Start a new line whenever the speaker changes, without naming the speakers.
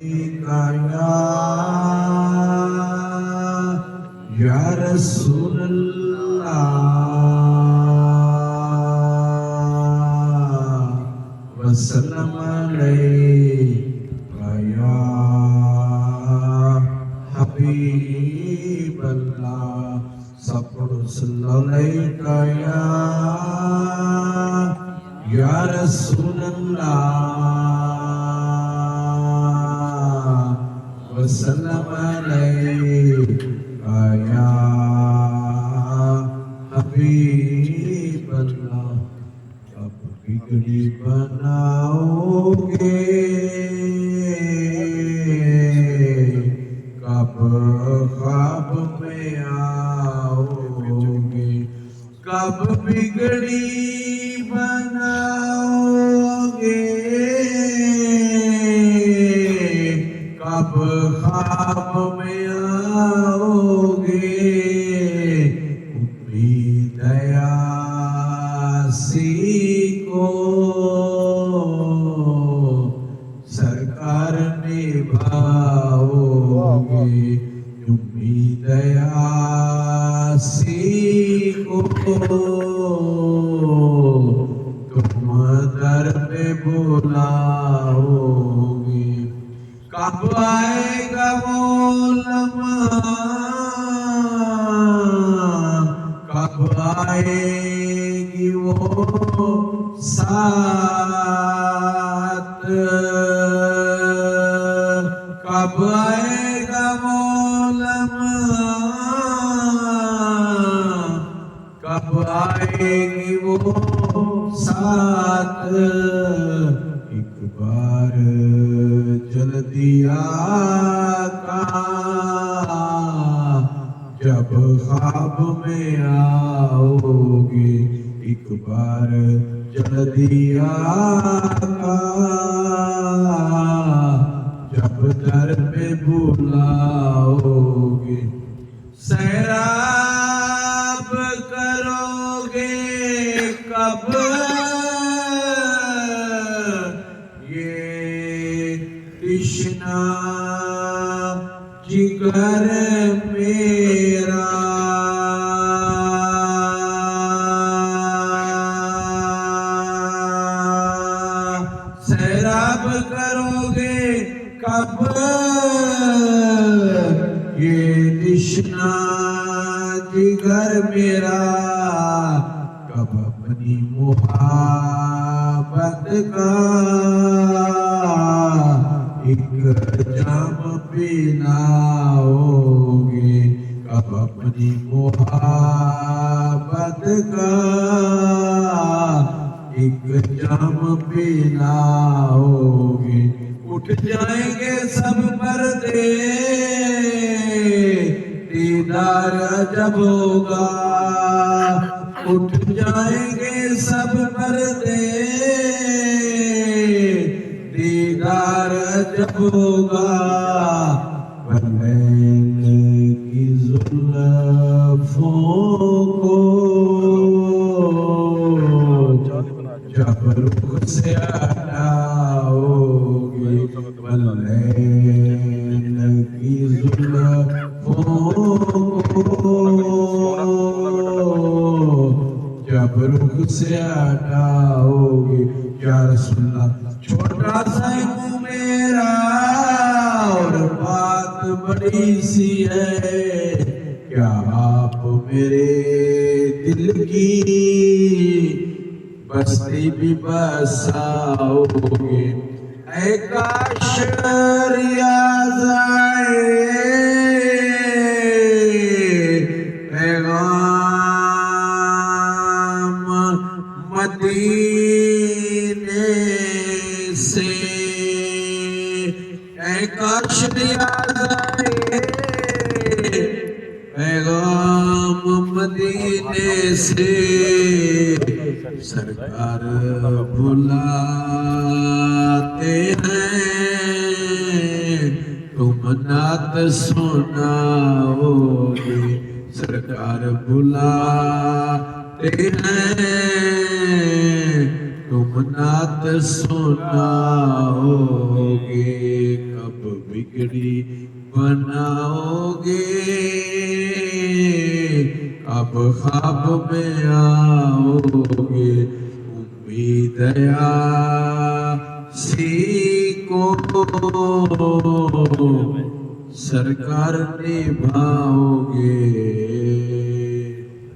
या या रसूल अल्लाह वसल्लम अलैका या हबीब अल्लाह सब सल्लल्लाहु या रसूल अल्लाह वसल्लम अलैका या हबीब अल्लाह। कब बिगड़ी बनाओगे, कब ख्वाब में आओगे, कब बिगड़ी बनाओगे, कब ख्वाब में आओगे। उम्मीद यासी को सरकार निभाओगे, उम्मीद यासी को तुम दर पे बुलाओगे। कब आएगा वो लम्हा, कब आएगी वो साथ, कब आएगा वो लम्हा, कब आएगी वो साथ। एक बार चल दिया का जब ख्वाब में आओगे, एक बार चल दिया का जब दर पे बुलाओगे। सैराब करोगे कब ये कृष्णा जिगर मेरा, सैराब करोगे कब ये कृष्णा जिगर मेरा। कब अपनी मुहाबत का एक जाम पिलाओगे, कब अपनी मुहाबत का एक जाम पिलाओगे। उठ जाएंगे सब पर्दे, दीदार जब होगा, उठ जाएंगे सब पर्दे, दीदार जब होगा। वलैल की जुल्फों को जब रुख से हटाओगे, वलैल की जुल्फों को जब रुख से हटाओगे। या रसूलल्लाह छोटा सा हूँ मेरा और बात बड़ी सी है, क्या आप मेरे दिल की बस्ती भी बसाओगे। ऐ काश रियाज़ आए पैगाम मदीने से, ऐ काश रियाज़ आए पैगाम मदीने से। सरकार बुलाते हैं तुम नात सुनाओगे, सरकार बुलाते हैं तुम नात सुनाओगे, कब बिगड़ी बनाओगे, कब ख्वाब में आओगे। उम्मीद सी को सरकार निभाओगे।